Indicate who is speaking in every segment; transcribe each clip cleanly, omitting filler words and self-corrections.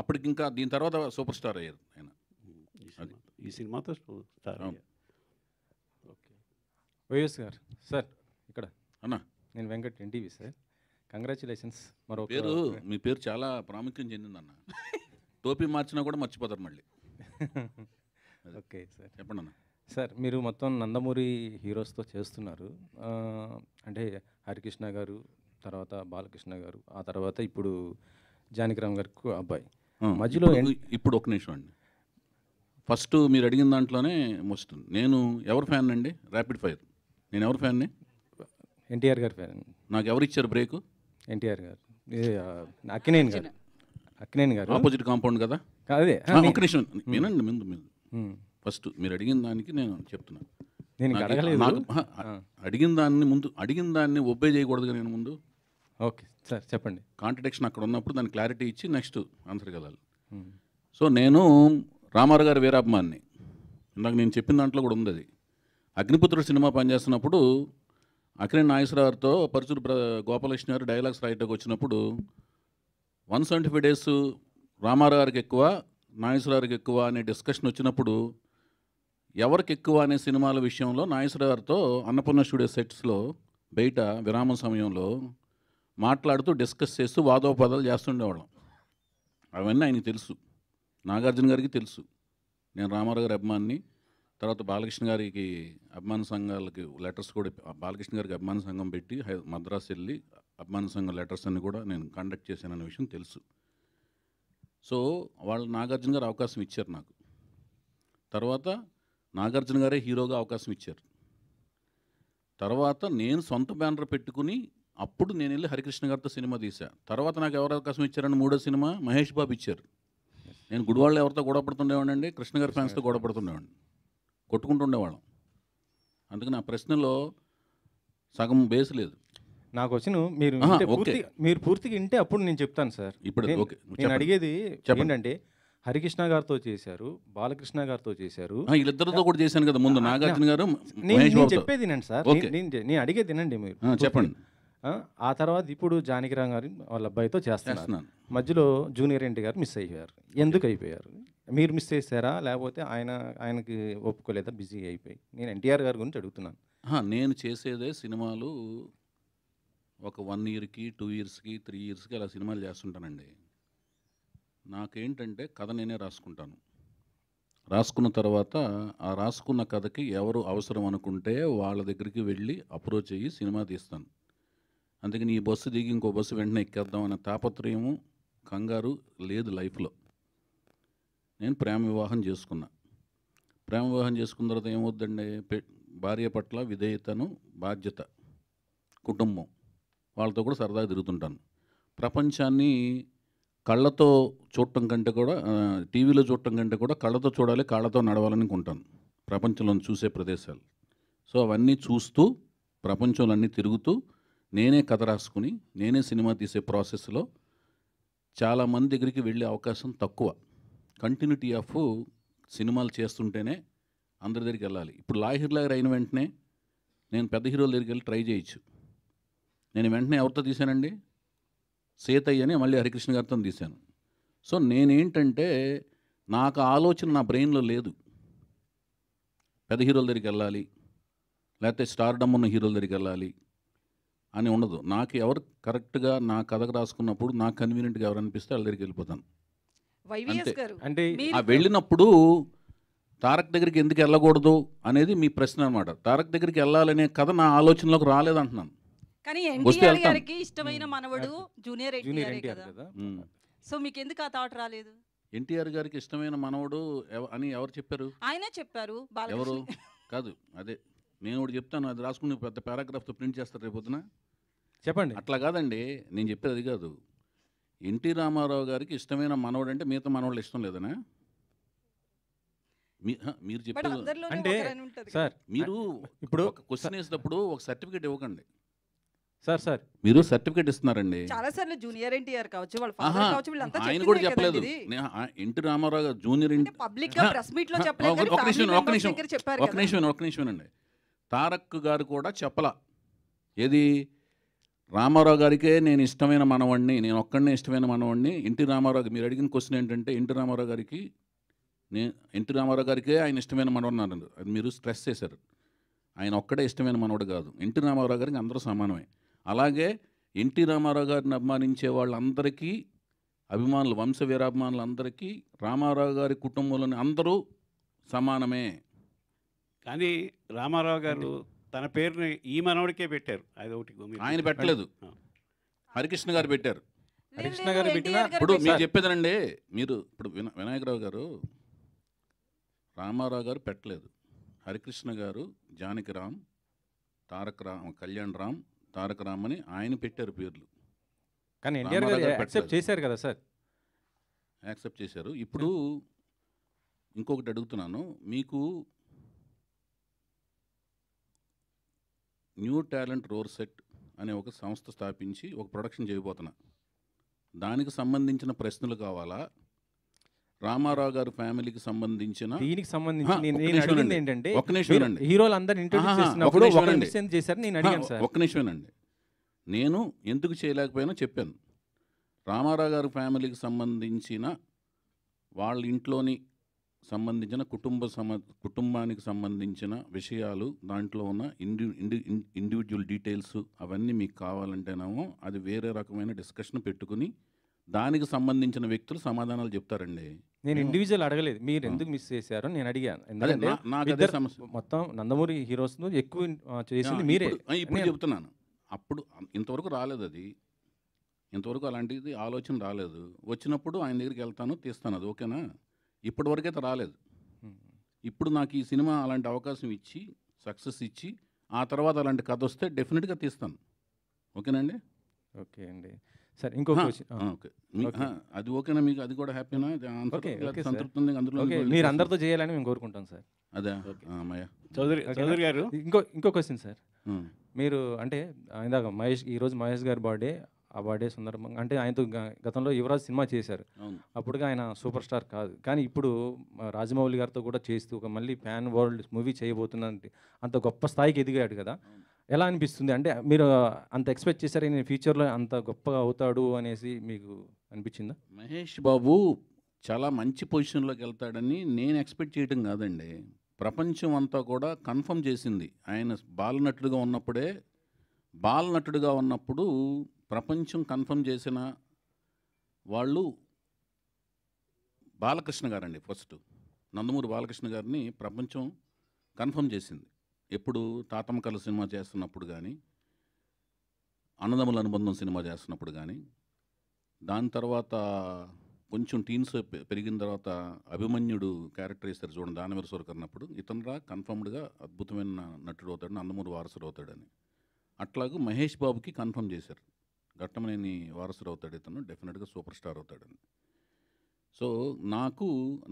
Speaker 1: అప్పటికి ఇంకా దీని తర్వాత సూపర్ స్టార్ అయ్యారు ఆయన.
Speaker 2: ఈ సినిమాతో స్టార్.
Speaker 3: ఓకే. వైఎస్ గారు సార్ ఇక్కడ
Speaker 1: అన్నా
Speaker 3: నేను వెంకట్ ఎన్టీవీ సార్. కంగ్రాచులేషన్స్. మరొక
Speaker 1: పేరు మీ పేరు చాలా ప్రాముఖ్యం చెందిందన్న. టోపీ మార్చినా కూడా మర్చిపోతారు మళ్ళీ.
Speaker 3: Okay sir.
Speaker 1: చెప్పండి అన్న.
Speaker 3: సార్ మీరు మొత్తం నందమూరి హీరోస్తో చేస్తున్నారు. అంటే హరికృష్ణ గారు, తర్వాత బాలకృష్ణ గారు, ఆ తర్వాత ఇప్పుడు జానకిరామ్ గారికి అబ్బాయి మధ్యలో
Speaker 1: ఇప్పుడు ఒక నిమిషం అండి. ఫస్ట్ మీరు అడిగిన దాంట్లోనే మోస్ట్ నేను ఎవరు ఫ్యాన్ అండి? Rapid fire. నేను ఎవరు ఫ్యాన్ని?
Speaker 3: ఎన్టీఆర్ గారి ఫ్యాన్.
Speaker 1: నాకు ఎవరు ఇచ్చారు బ్రేక్?
Speaker 3: ఎన్టీఆర్ గారు. అక్కినేని గారు. అక్కినేని గారు
Speaker 1: ఆపోజిట్ కాంపౌండ్ కదా.
Speaker 3: అదే
Speaker 1: ఒక నిమిషం వినండి. ముందు ఫస్ట్ మీరు అడిగిన దానికి నేను చెప్తున్నాను.
Speaker 3: నేను
Speaker 1: అడిగిన దాన్ని ఒబ్బే చేయకూడదుగా నేను ముందు.
Speaker 3: ఓకే సార్ చెప్పండి.
Speaker 1: కాంట్రడిక్షన్ అక్కడ ఉన్నప్పుడు దాన్ని క్లారిటీ ఇచ్చి నెక్స్ట్ ఆన్సర్కి వెళ్ళాలి. సో నేను రామారావు గారి వీరాభిమాన్ని. ఇందాక నేను చెప్పిన దాంట్లో కూడా ఉంది అది. అగ్నిపుత్రుడు సినిమా పనిచేస్తున్నప్పుడు అక్కినేని నాగేశ్వరరావుతో పరుచూరు గోపాలకృష్ణ గారు డైలాగ్స్ రాయటకు వచ్చినప్పుడు 175 days రామారావు గారికి ఎక్కువ, నాగేశ్వరరావుకి ఎక్కువ అనే డిస్కషన్ వచ్చినప్పుడు ఎవరికి ఎక్కువ అనే సినిమాల విషయంలో నాగేశ్వరరావు గారితో అన్నపూర్ణ స్టూడియో సెట్స్లో బయట విరామం సమయంలో మాట్లాడుతూ డిస్కస్ చేస్తూ వాదోపదాలు చేస్తుండేవాళ్ళం. అవన్నీ ఆయనకి తెలుసు, నాగార్జున గారికి తెలుసు. నేను రామారావు గారి అభిమాన్ని. తర్వాత బాలకృష్ణ గారికి అభిమాన సంఘాలకి లెటర్స్ కూడా, బాలకృష్ణ గారికి అభిమాన సంఘం పెట్టి మద్రాసు వెళ్ళి అభిమాన సంఘం లెటర్స్ అన్ని కూడా నేను కండక్ట్ చేశానన్న విషయం తెలుసు. సో వాళ్ళు నాగార్జున గారు అవకాశం ఇచ్చారు నాకు. తర్వాత నాగార్జున గారే హీరోగా అవకాశం ఇచ్చారు. తర్వాత నేను సొంత బ్యానర్ పెట్టుకుని అప్పుడు నేను వెళ్ళి హరికృష్ణ గారితో సినిమా తీసా. తర్వాత నాకు ఎవరు అవకాశం ఇచ్చారని మూడో సినిమా మహేష్ బాబు ఇచ్చారు. నేను గుడివాళ్ళు ఎవరితో గొడవ పడుతుండేవాడిని, కృష్ణ గారి ఫ్యాన్స్తో గొడవ పడుతుండేవాడిని, కొట్టుకుంటుండేవాళ్ళం. అందుకే నా ప్రశ్నలో సగం బేస్ లేదు.
Speaker 3: నాకు వచ్చిన మీరు పూర్తిగా వింటే అప్పుడు నేను చెప్తాను సార్.
Speaker 1: ఇప్పుడు
Speaker 3: నేను అడిగేది ఏంటంటే హరికృష్ణ గారితో చేశారు, బాలకృష్ణ గారితో చేశారు,
Speaker 1: వీళ్ళిద్దరితో కూడా చేశాను కదా ముందు, నాగార్జున గారు.
Speaker 3: నేను చెప్పేది వినండి సార్, నేను అడిగేది వినండి మీరు.
Speaker 1: చెప్పండి.
Speaker 3: ఆ తర్వాత ఇప్పుడు జానకిరామ్ గారు వాళ్ళ అబ్బాయితో చేస్తున్నాను. మధ్యలో జూనియర్ ఎన్టీ గారు మిస్ అయిపోయారు. ఎందుకు అయిపోయారు? మీరు మిస్ చేశారా లేకపోతే ఆయనకి ఒప్పుకోలేదా, బిజీ అయిపోయి? నేను ఎన్టీఆర్ గారి గురించి అడుగుతున్నాను.
Speaker 1: నేను చేసేదే సినిమాలు ఒక 1 yearకి 2 yearsకి 3 yearsకి అలా సినిమాలు చేస్తుంటానండి. నాకేంటంటే కథ నేనే రాసుకుంటాను. రాసుకున్న తర్వాత ఆ రాసుకున్న కథకి ఎవరు అవసరం అనుకుంటే వాళ్ళ దగ్గరికి వెళ్ళి అప్రోచ్ అయ్యి సినిమా తీస్తాను. అందుకని ఈ బస్సు దిగి ఇంకో బస్సు వెంటనే ఎక్కేద్దాం అనే తాపత్రయము, కంగారు లేదు లైఫ్లో. నేను ప్రేమ వివాహం చేసుకున్నా. ప్రేమ వివాహం చేసుకున్న తర్వాత ఏమవుద్దండి, భార్య పట్ల విధేయతను, బాధ్యత, కుటుంబం, వాళ్ళతో కూడా సరదాగా తిరుగుతుంటాను. ప్రపంచాన్ని కళ్ళతో చూడటం కంటే కూడా, టీవీలో చూడటం కంటే కూడా కళ్ళతో చూడాలి, కాళ్ళతో నడవాలని అనుకుంటాను ప్రపంచంలో చూసే ప్రదేశాలు. సో అవన్నీ చూస్తూ ప్రపంచంలో అన్నీ తిరుగుతూ నేనే కథ రాసుకుని నేనే సినిమా తీసే ప్రాసెస్లో చాలామంది దగ్గరికి వెళ్ళే అవకాశం తక్కువ. కంటిన్యూటీ ఆఫ్ సినిమాలు చేస్తుంటేనే అందరి దగ్గరికి వెళ్ళాలి. ఇప్పుడు లాహిర్లాగర్ అయిన వెంటనే నేను పెద్ద హీరోల దగ్గరికి వెళ్ళి ట్రై చేయొచ్చు. నేను వెంటనే ఎవరితో తీశానండి, సీతయ్య అని మళ్ళీ హరికృష్ణ గారితో తీశాను. సో నేనేంటంటే నాకు ఆలోచన నా బ్రెయిన్లో లేదు పెద్ద హీరోల దగ్గరికి వెళ్ళాలి లేకపోతే స్టార్డమ్ ఉన్న హీరోల దగ్గరికి వెళ్ళాలి అని ఉండదు. నాకు ఎవరు కరెక్ట్గా నా కథకు రాసుకున్నప్పుడు నాకు కన్వీనియంట్గా ఎవరు అనిపిస్తే వాళ్ళ దగ్గరికి వెళ్ళిపోతాను.
Speaker 3: అంటే
Speaker 1: ఆ వెళ్ళినప్పుడు తారక్ దగ్గరికి ఎందుకు వెళ్ళకూడదు అనేది మీ ప్రశ్న అనమాట. తారక్ దగ్గరికి వెళ్ళాలనే కథ నా ఆలోచనలోకి రాలేదంటున్నాను.
Speaker 4: కానీ ఎన్టీఆర్ గారికి ఇష్టమైన మనవడు జూనియర్ ఎన్టీఆర్ కదా. సో మీకు ఎందుకు ఆ థాట్ రాలేదు?
Speaker 1: ఎన్టీఆర్ గారికి ఇష్టమైన మనవడు అని ఎవరు చెప్పారు?
Speaker 4: ఆయనే చెప్పారు.
Speaker 1: ఎవరు కాదు, అదే నేను ఒకటి చెప్తాను, అది రాసుకుని పెద్ద పారాగ్రాఫ్తో ప్రింట్ చేస్తారు రేపొద్దున.
Speaker 3: చెప్పండి.
Speaker 1: అట్లా కాదండి, నేను చెప్పేది అది కాదు. ఎన్టీ రామారావు గారికి ఇష్టమైన మనవడు అంటే మిగతా మనవాళ్ళు ఇష్టం లేదనా? మీరు చెప్పేది
Speaker 3: అంటే సార్,
Speaker 1: మీరు ఇప్పుడు ఒక క్వశ్చన్ వేసినప్పుడు ఒక సర్టిఫికేట్ ఇవ్వకండి
Speaker 3: సార్.
Speaker 1: మీరు సర్టిఫికేట్ ఇస్తున్నారండి.
Speaker 4: చాలా సార్లు జూనియర్ ఎన్టీఆర్ కావచ్చు, వాళ్ళ ఫాదర్ కావచ్చు, వీళ్ళంతా
Speaker 1: ఆయన కూడా చెప్పలేదు. ఎన్టీ రామారావు గారు జూనియర్
Speaker 4: పబ్లిక్ గా ప్రెస్ మీట్ లో చెప్పలేదు.
Speaker 1: ఒక నిమిషం అండి. తారక్ గారు కూడా చెప్పలా. ఏది రామారావు గారికే నేను ఇష్టమైన మనవణ్ణి, నేను ఒక్కడనే ఇష్టమైన మనవణ్ణి. ఎన్టీ రామారావు మీరు అడిగిన క్వశ్చన్ ఏంటంటే ఎన్టీ రామారావు గారికి ఎన్టీ రామారావు గారికే ఆయన ఇష్టమైన మనవడు అన్నారు. అది మీరు స్ట్రెస్ చేశారు. ఆయన ఒక్కడే ఇష్టమైన మనవడు కాదు. ఎన్టీ రామారావు గారికి అందరూ సమానమే. అలాగే ఎన్టీ రామారావు గారిని అభిమానించే వాళ్ళందరికీ అభిమానులు, వంశ వీరాభిమానులందరికీ రామారావు గారి కుటుంబంలోని అందరూ సమానమే.
Speaker 2: కానీ రామారావు గారు తన పేరుని ఈ మనవడికే పెట్టారు. అది ఒకటి
Speaker 1: ఆయన పెట్టలేదు, హరికృష్ణ గారు పెట్టారు.
Speaker 3: హరికృష్ణ గారు పెట్టిన
Speaker 1: ఇప్పుడు మీరు చెప్పేదనండి, మీరు ఇప్పుడు వినాయకరావు గారు రామారావు గారు పెట్టలేదు. హరికృష్ణ గారు జానకిరామ్, కళ్యాణ్ రామ్, తారక రామ్ అని ఆయన పెట్టారు పేర్లు.
Speaker 3: కానీ ఎన్టీఆర్ గారు యాక్సెప్ట్ చేశారు కదా సార్.
Speaker 1: యాక్సెప్ట్ చేశారు. ఇప్పుడు ఇంకొకటి అడుగుతున్నాను, మీకు న్యూ టాలెంట్ రోర్ సెట్ అనే ఒక సంస్థ స్థాపించి ఒక ప్రొడక్షన్ చేయబోతున్నా. దానికి సంబంధించిన ప్రశ్నలు కావాలా, రామారావు గారి ఫ్యామిలీకి సంబంధించిన
Speaker 3: దీనికి సంబంధించి నేను అడిగింది ఏంటంటే
Speaker 1: ఒక్క నిమిషం
Speaker 3: హీరోలు అందరిని ఇంట్రొడ్యూస్ చేసినప్పుడు ఒక మిషన్ చేశారు. నేను అడిగాను సార్.
Speaker 1: ఒక్క నిమిషమేనండి, నేను ఎందుకు చేయలేకపోయానో చెప్పాను. రామారావు గారి ఫ్యామిలీకి సంబంధించిన వాళ్ళ ఇంట్లోని సంబంధించిన కుటుంబానికి సంబంధించిన విషయాలు, దాంట్లో ఉన్న ఇండివిజువల్ డీటెయిల్స్ అవన్నీ మీకు కావాలంటేనేమో అది వేరే రకమైన డిస్కషన్ పెట్టుకుని దానికి సంబంధించిన వ్యక్తులు సమాధానాలు చెప్తారండి.
Speaker 3: నేను ఇండివిజువల్ అడగలేదు, మీరు ఎందుకు మిస్ చేశారు నేను అడిగాను. ఎందుకంటే
Speaker 1: నాకు అదే సమస్య.
Speaker 3: మొత్తం నందమూరి హీరోస్ ఎక్కువ చేసింది మీరే.
Speaker 1: ఇప్పుడు చెప్తున్నాను, అప్పుడు ఇంతవరకు రాలేదు, అది ఇంతవరకు అలాంటిది ఆలోచన రాలేదు. వచ్చినప్పుడు ఆయన దగ్గరికి వెళ్తాను, తీస్తాను, అది ఓకేనా. ఇప్పటి వరకైతే రాలేదు. ఇప్పుడు నాకు ఈ సినిమా అలాంటి అవకాశం ఇచ్చి సక్సెస్ ఇచ్చి ఆ తర్వాత అలాంటి కథ వస్తే డెఫినెట్గా తీస్తాను. ఓకేనండి.
Speaker 3: ఓకే అండి. సరే ఇంకొక
Speaker 1: ఓకే, అది ఓకేనా మీకు? అది కూడా హ్యాపీనా? సంతృప్తి ఉంది అందులో?
Speaker 3: మీరు అందరితో చేయాలని మేము కోరుకుంటాం సార్.
Speaker 1: అదే
Speaker 2: చౌదరి గారు.
Speaker 3: ఇంకో క్వశ్చన్ సార్. మీరు అంటే ఇందాక ఈరోజు మహేష్ గారి బర్త్డే, ఆ బర్త్డే సందర్భంగా అంటే ఆయనతో గతంలో యువరాజ్ సినిమా చేశారు. అప్పుడుగా ఆయన సూపర్ స్టార్ కాదు, కానీ ఇప్పుడు రాజమౌళి గారితో కూడా చేస్తూ ఒక మళ్ళీ ప్యాన్ వరల్డ్ మూవీ చేయబోతున్నంటే అంత గొప్ప స్థాయికి ఎదిగాడు కదా. ఎలా అనిపిస్తుంది? అంటే మీరు అంత ఎక్స్పెక్ట్ చేశారు నేను ఫ్యూచర్లో అంత గొప్పగా అవుతాడు అనేసి మీకు అనిపించిందా?
Speaker 1: మహేష్ బాబు చాలా మంచి పొజిషన్లోకి వెళ్తాడని నేను ఎక్స్పెక్ట్ చేయడం కాదండి, ప్రపంచం అంతా కూడా కన్ఫర్మ్ చేసింది. ఆయన బాలనటుడుగా ఉన్నప్పుడు ప్రపంచం కన్ఫర్మ్ చేసిన వాళ్ళు బాలకృష్ణ గారండి. ఫస్ట్ నందమూరి బాలకృష్ణ గారిని ప్రపంచం కన్ఫర్మ్ చేసింది. ఎప్పుడు తాతమ్మ కళ సినిమా చేస్తున్నప్పుడు కానీ, అన్నదమ్ముల అనుబంధం సినిమా చేస్తున్నప్పుడు కానీ, దాని తర్వాత కొంచెం టీన్స్ పెరిగిన తర్వాత అభిమన్యుడు క్యారెక్టర్ వేస్తారు చూడండి, దానవీర సూరకర్ణ అప్పుడు ఇతనురా కన్ఫర్మ్డ్గా అద్భుతమైన నటుడు అవుతాడు, నందమూరి వారసుడు అవుతాడని. అట్లాగూ మహేష్ బాబుకి కన్ఫర్మ్ చేశారు, ఘట్టమనేని వారసుడు అవుతాడు ఇతను, డెఫినెట్గా సూపర్ స్టార్ అవుతాడని. సో నాకు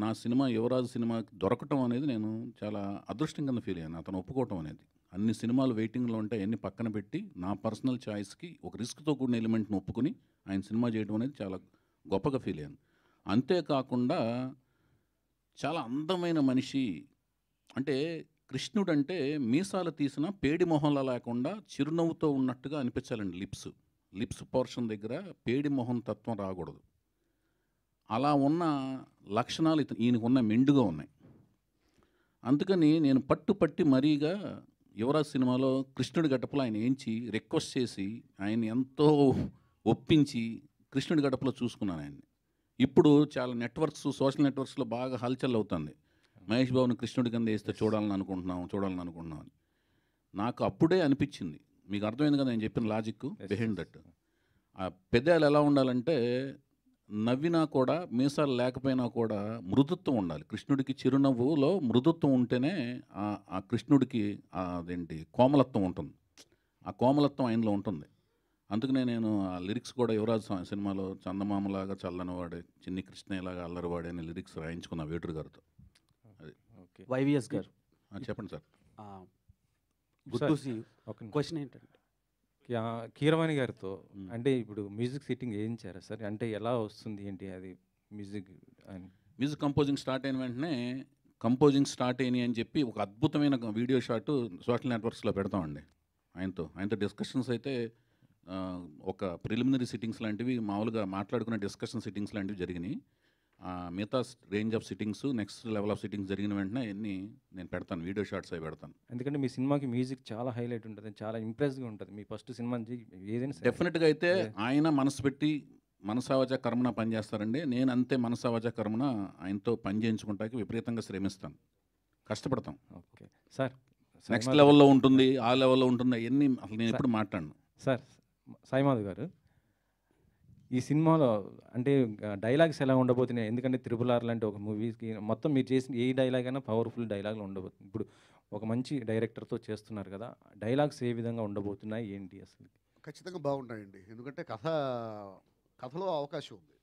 Speaker 1: నా సినిమా యువరాజు సినిమా దొరకటం అనేది నేను చాలా అదృష్టం కింద ఫీల్ అయ్యాను. అతను ఒప్పుకోవటం అనేది, అన్ని సినిమాలు వెయిటింగ్లో ఉంటాయి, అన్ని పక్కన పెట్టి నా పర్సనల్ చాయిస్కి ఒక రిస్క్తో కూడిన ఎలిమెంట్ని ఒప్పుకుని ఆయన సినిమా చేయడం అనేది చాలా గొప్పగా ఫీల్ అయ్యాను. అంతేకాకుండా చాలా అందమైన మనిషి. అంటే కృష్ణుడు అంటే మీసాలు తీసిన పేడి మొహంలా లేకుండా చిరునవ్వుతో ఉన్నట్టుగా అనిపించాలండి. లిప్స్ పోర్షన్ దగ్గర పేడి మొహం తత్వం రాకూడదు. అలా ఉన్న లక్షణాలు ఈయనకున్న మెండుగా ఉన్నాయి. అందుకని నేను పట్టి మరీగా యువరాజ్ సినిమాలో కృష్ణుడి గడపలో ఆయన ఏంచి రిక్వెస్ట్ చేసి ఆయన ఎంతో ఒప్పించి కృష్ణుడి గడపలో చూసుకున్నాను ఆయన్ని. ఇప్పుడు చాలా సోషల్ నెట్వర్క్స్లో బాగా హల్చల్ అవుతుంది, మహేష్ బాబుని కృష్ణుడి కింద వేస్తే చూడాలని అనుకుంటున్నాం అని. నాకు అప్పుడే అనిపించింది, మీకు అర్థమైంది కదా నేను చెప్పిన లాజిక్ బిహైండ్ దట్. ఆ పెదాలు ఎలా ఉండాలంటే నవ్వినా కూడా మీసాలు లేకపోయినా కూడా మృదుత్వం ఉండాలి. కృష్ణుడికి చిరునవ్వులో మృదుత్వం ఉంటేనే ఆ కృష్ణుడికి అదేంటి కోమలత్వం ఉంటుంది, ఆ కోమలత్వం ఆయనలో ఉంటుంది. అందుకనే నేను ఆ లిరిక్స్ కూడా యువరాజ్ సినిమాలో చందమామలాగా చల్లనివాడే, చిన్ని కృష్ణయ్యలాగా అల్లరివాడే అనే లిరిక్స్ రాయించుకున్నా వేటూరు గారితో. అది
Speaker 5: వైవిఎస్ గారు
Speaker 1: చెప్పండి సార్.
Speaker 5: క్వశ్చన్ ఏంటంటే
Speaker 3: కీరవాణి గారితో అంటే ఇప్పుడు మ్యూజిక్ సిట్టింగ్ వేయించారా సార్? అంటే ఎలా వస్తుంది ఏంటి అది
Speaker 1: మ్యూజిక్ కంపోజింగ్ స్టార్ట్ అయిన వెంటనే స్టార్ట్ అయినాయి అని చెప్పి ఒక అద్భుతమైన వీడియో షాట్ సోషల్ నెట్వర్క్స్లో పెడతామండి. ఆయనతో డిస్కషన్స్ అయితే ఒక ప్రిలిమినరీ సిట్టింగ్స్ లాంటివి మామూలుగా మాట్లాడుకునే డిస్కషన్ సిట్టింగ్స్ లాంటివి జరిగినాయి. మిగతా range of sittings, next level of sittings జరిగిన వెంటనే అన్నీ నేను పెడతాను, వీడియో షార్ట్స్ అవి పెడతాను.
Speaker 3: ఎందుకంటే మీ సినిమాకి మ్యూజిక్ చాలా హైలైట్ ఉంటుంది, చాలా ఇంప్రెస్గా ఉంటుంది. మీ ఫస్ట్ సినిమా నుంచి ఏదైనా సరే.
Speaker 1: డెఫినెట్గా అయితే ఆయన మనసు పెట్టి మనసావజ కర్మన పని చేస్తారండి. నేను అంతే మనసావజ కర్మన ఆయనతో పని చేయించుకుంటాకి విపరీతంగా శ్రమిస్తాను, కష్టపడతాం.
Speaker 3: ఓకే సార్,
Speaker 1: నెక్స్ట్ లెవెల్లో ఉంటుంది, ఆ లెవెల్లో ఉంటుంది, అవన్నీ అసలు నేను ఎప్పుడు మాట్లాడను.
Speaker 3: సార్ సాయిమాధవ్ గారు, ఈ సినిమాలో అంటే డైలాగ్స్ ఎలా ఉండబోతున్నాయి? ఎందుకంటే RRR లాంటి ఒక మూవీకి మొత్తం మీరు చేసిన ఏ డైలాగ్ అయినా పవర్ఫుల్ డైలాగ్లు ఉండబోతుంది. ఇప్పుడు ఒక మంచి డైరెక్టర్తో చేస్తున్నారు కదా, డైలాగ్స్ ఏ విధంగా ఉండబోతున్నాయి ఏంటి అసలు?
Speaker 6: ఖచ్చితంగా బాగుంటాయండి. ఎందుకంటే కథలో అవకాశం ఉంది,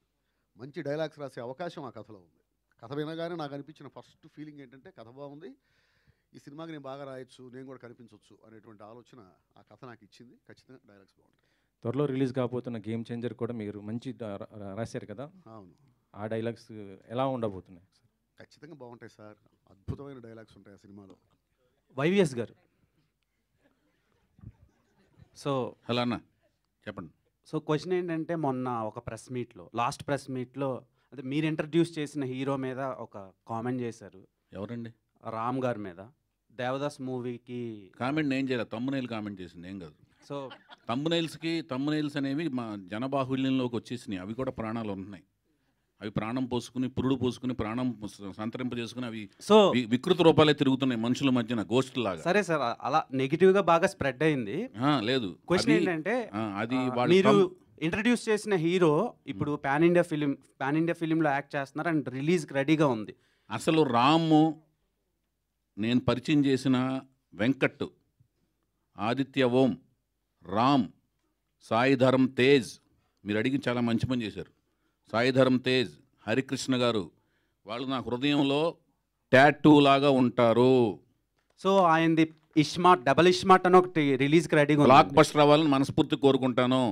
Speaker 6: మంచి డైలాగ్స్ రాసే అవకాశం ఆ కథలో ఉంది. కథ వినగానే నాకు అనిపించిన ఫస్ట్ ఫీలింగ్ ఏంటంటే కథ బాగుంది, ఈ సినిమాకి నేను బాగా రాయొచ్చు, నేను కూడా కనిపించవచ్చు అనేటువంటి ఆలోచన ఆ కథ నాకు ఇచ్చింది. ఖచ్చితంగా డైలాగ్స్ బాగుంటాయి.
Speaker 3: త్వరలో రిలీజ్ కాబోతున్న గేమ్ చేంజర్ కూడా మీరు మంచి రాశారు కదా,
Speaker 6: అవును,
Speaker 3: ఆ డైలాగ్స్ ఎలా ఉండబోతున్నాయి?
Speaker 6: ఖచ్చితంగా బాగుంటాయి సార్, అద్భుతమైన డైలాగ్స్ ఉంటాయి ఆ సినిమాలో.
Speaker 5: YVS గారు, సో
Speaker 1: హలో అన్న, చెప్పండి.
Speaker 5: క్వశ్చన్ ఏంటంటే, మొన్న ఒక లాస్ట్ ప్రెస్ మీట్లో అదే మీరు ఇంట్రడ్యూస్ చేసిన హీరో మీద ఒక కామెంట్ చేశారు.
Speaker 1: ఎవరండి?
Speaker 5: రామ్ గారి మీద. దేవదాస్ మూవీకి
Speaker 1: కామెంట్ నేను చేయలేదు, తమ్మునైల్ కామెంట్ చేసింది, ఏం కాదు.
Speaker 5: సో
Speaker 1: తమ్మునైల్స్ అనేవి మా జనబాహుల్యంలోకి వచ్చేసినాయి. అవి కూడా ప్రాణాలు ఉంటున్నాయి. అవి ప్రాణం పోసుకుని, పురుడు పోసుకుని, ప్రాణం సంతరింప చేసుకుని అవి
Speaker 5: సో
Speaker 1: వికృత రూపాలే తిరుగుతున్నాయి మనుషుల మధ్యన, గోస్ట్ లాగా.
Speaker 5: సరే సార్, అలా నెగిటివ్గా బాగా స్ప్రెడ్ అయింది.
Speaker 1: లేదు,
Speaker 5: క్వశ్చన్ ఏంటంటే,
Speaker 1: అది
Speaker 5: మీరు ఇంట్రడ్యూస్ చేసిన హీరో ఇప్పుడు పాన్ ఇండియా ఫిలింలో యాక్ట్ చేస్తున్నారు అండ్ రిలీజ్కి రెడీగా ఉంది.
Speaker 1: అసలు రాము, నేను పరిచయం చేసిన వెంకట్, ఆదిత్య ఓం, రామ్, సాయిధరం తేజ్, మీరు అడిగి చాలా మంచి పని చేశారు. సాయిధరం తేజ్, హరికృష్ణ గారు, వాళ్ళు నా హృదయంలో టాటూ లాగా ఉంటారు.
Speaker 5: సో ఆయనది డబల్ ఇష్మార్ట్ అని ఒకటి రిలీజ్కి రెడీగా ఉంది.
Speaker 1: బ్లాక్ బస్టర్ అవ్వాలని మనస్ఫూర్తి కోరుకుంటాను.